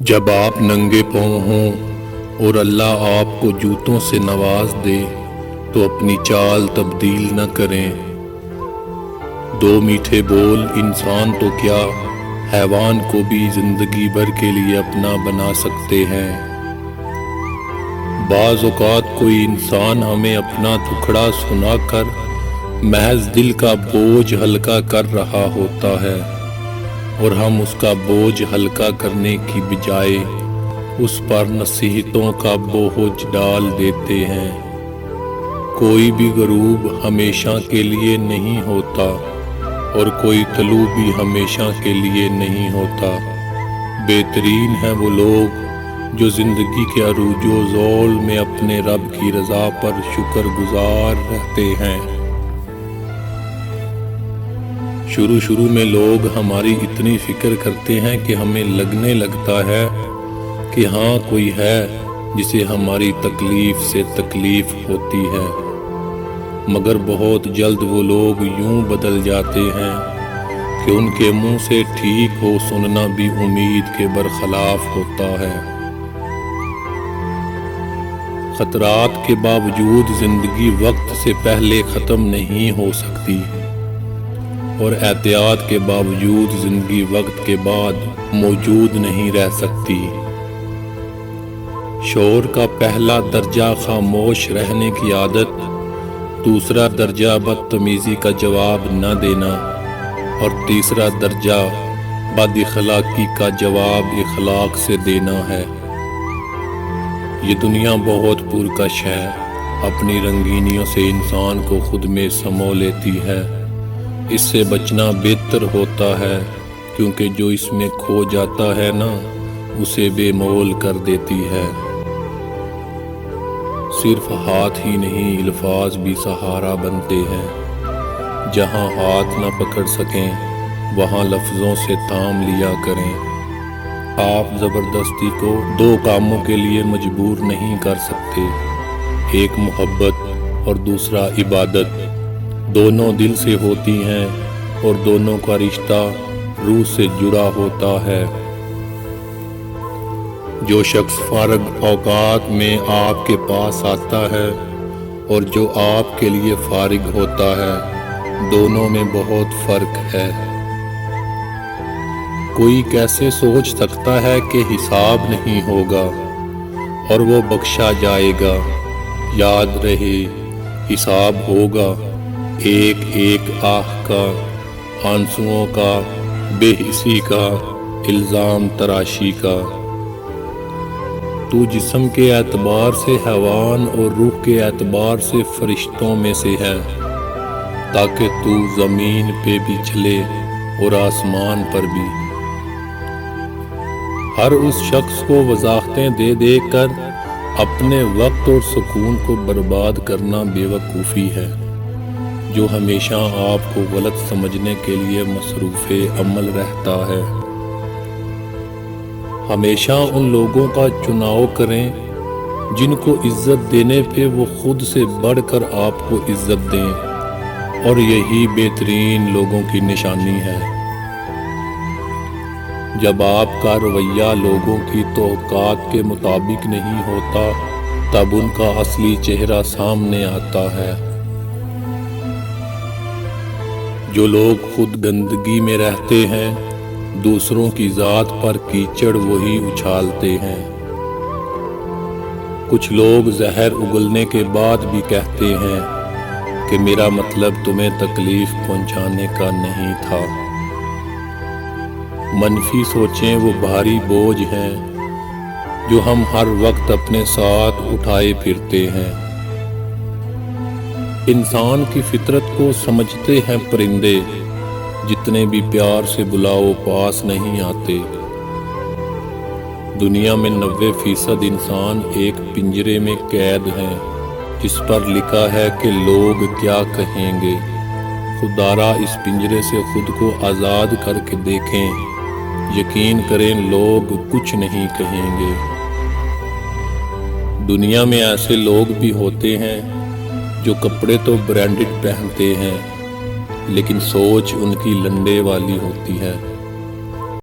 جب آپ ننگے پاؤں ہوں اور اللہ آپ کو جوتوں سے نواز دے تو اپنی چال تبدیل نہ کریں۔ دو میٹھے بول انسان تو کیا حیوان کو بھی زندگی بھر کے لیے اپنا بنا سکتے ہیں۔ بعض اوقات کوئی انسان ہمیں اپنا دکھڑا سنا کر محض دل کا بوجھ ہلکا کر رہا ہوتا ہے، اور ہم اس کا بوجھ ہلکا کرنے کی بجائے اس پر نصیحتوں کا بوجھ ڈال دیتے ہیں۔ کوئی بھی غروب ہمیشہ کے لیے نہیں ہوتا اور کوئی طلوع بھی ہمیشہ کے لیے نہیں ہوتا۔ بہترین ہیں وہ لوگ جو زندگی کے عروج و زوال میں اپنے رب کی رضا پر شکر گزار رہتے ہیں۔ شروع میں لوگ ہماری اتنی فکر کرتے ہیں کہ ہمیں لگنے لگتا ہے کہ ہاں کوئی ہے جسے ہماری تکلیف سے تکلیف ہوتی ہے، مگر بہت جلد وہ لوگ یوں بدل جاتے ہیں کہ ان کے منہ سے ٹھیک ہو سننا بھی امید کے برخلاف ہوتا ہے۔ خطرات کے باوجود زندگی وقت سے پہلے ختم نہیں ہو سکتی، اور احتیاط کے باوجود زندگی وقت کے بعد موجود نہیں رہ سکتی۔ شعور کا پہلا درجہ خاموش رہنے کی عادت، دوسرا درجہ بدتمیزی کا جواب نہ دینا، اور تیسرا درجہ بد اخلاقی کا جواب اخلاق سے دینا ہے۔ یہ دنیا بہت پرکش ہے، اپنی رنگینیوں سے انسان کو خود میں سمو لیتی ہے۔ اس سے بچنا بہتر ہوتا ہے، کیونکہ جو اس میں کھو جاتا ہے نا، اسے بے مول کر دیتی ہے۔ صرف ہاتھ ہی نہیں، الفاظ بھی سہارا بنتے ہیں۔ جہاں ہاتھ نہ پکڑ سکیں وہاں لفظوں سے تھام لیا کریں۔ آپ زبردستی کو دو کاموں کے لیے مجبور نہیں کر سکتے، ایک محبت اور دوسرا عبادت۔ دونوں دل سے ہوتی ہیں اور دونوں کا رشتہ روح سے جڑا ہوتا ہے۔ جو شخص فارغ اوقات میں آپ کے پاس آتا ہے اور جو آپ کے لیے فارغ ہوتا ہے، دونوں میں بہت فرق ہے۔ کوئی کیسے سوچ سکتا ہے کہ حساب نہیں ہوگا اور وہ بخشا جائے گا؟ یاد رہے، حساب ہوگا، ایک ایک آہ کا، آنسوؤں کا، بے حسی کا، الزام تراشی کا۔ تو جسم کے اعتبار سے حیوان اور روح کے اعتبار سے فرشتوں میں سے ہے، تاکہ تو زمین پہ بھی چلے اور آسمان پر بھی۔ ہر اس شخص کو وضاحتیں دے دے کر اپنے وقت اور سکون کو برباد کرنا بے وقوفی ہے، جو ہمیشہ آپ کو غلط سمجھنے کے لیے مصروف عمل رہتا ہے۔ ہمیشہ ان لوگوں کا چناؤ کریں جن کو عزت دینے پہ وہ خود سے بڑھ کر آپ کو عزت دیں، اور یہی بہترین لوگوں کی نشانی ہے۔ جب آپ کا رویہ لوگوں کی توقعات کے مطابق نہیں ہوتا، تب ان کا اصلی چہرہ سامنے آتا ہے۔ جو لوگ خود گندگی میں رہتے ہیں، دوسروں کی ذات پر کیچڑ وہی اچھالتے ہیں۔ کچھ لوگ زہر اگلنے کے بعد بھی کہتے ہیں کہ میرا مطلب تمہیں تکلیف پہنچانے کا نہیں تھا۔ منفی سوچیں وہ بھاری بوجھ ہیں جو ہم ہر وقت اپنے ساتھ اٹھائے پھرتے ہیں۔ انسان کی فطرت کو سمجھتے ہیں پرندے، جتنے بھی پیار سے بلاؤ پاس نہیں آتے۔ دنیا میں 90% انسان ایک پنجرے میں قید ہیں، جس پر لکھا ہے کہ لوگ کیا کہیں گے۔ خدارا اس پنجرے سے خود کو آزاد کر کے دیکھیں، یقین کریں لوگ کچھ نہیں کہیں گے۔ دنیا میں ایسے لوگ بھی ہوتے ہیں جو کپڑے تو برانڈڈ پہنتے ہیں، لیکن سوچ ان کی لنڈے والی ہوتی ہے۔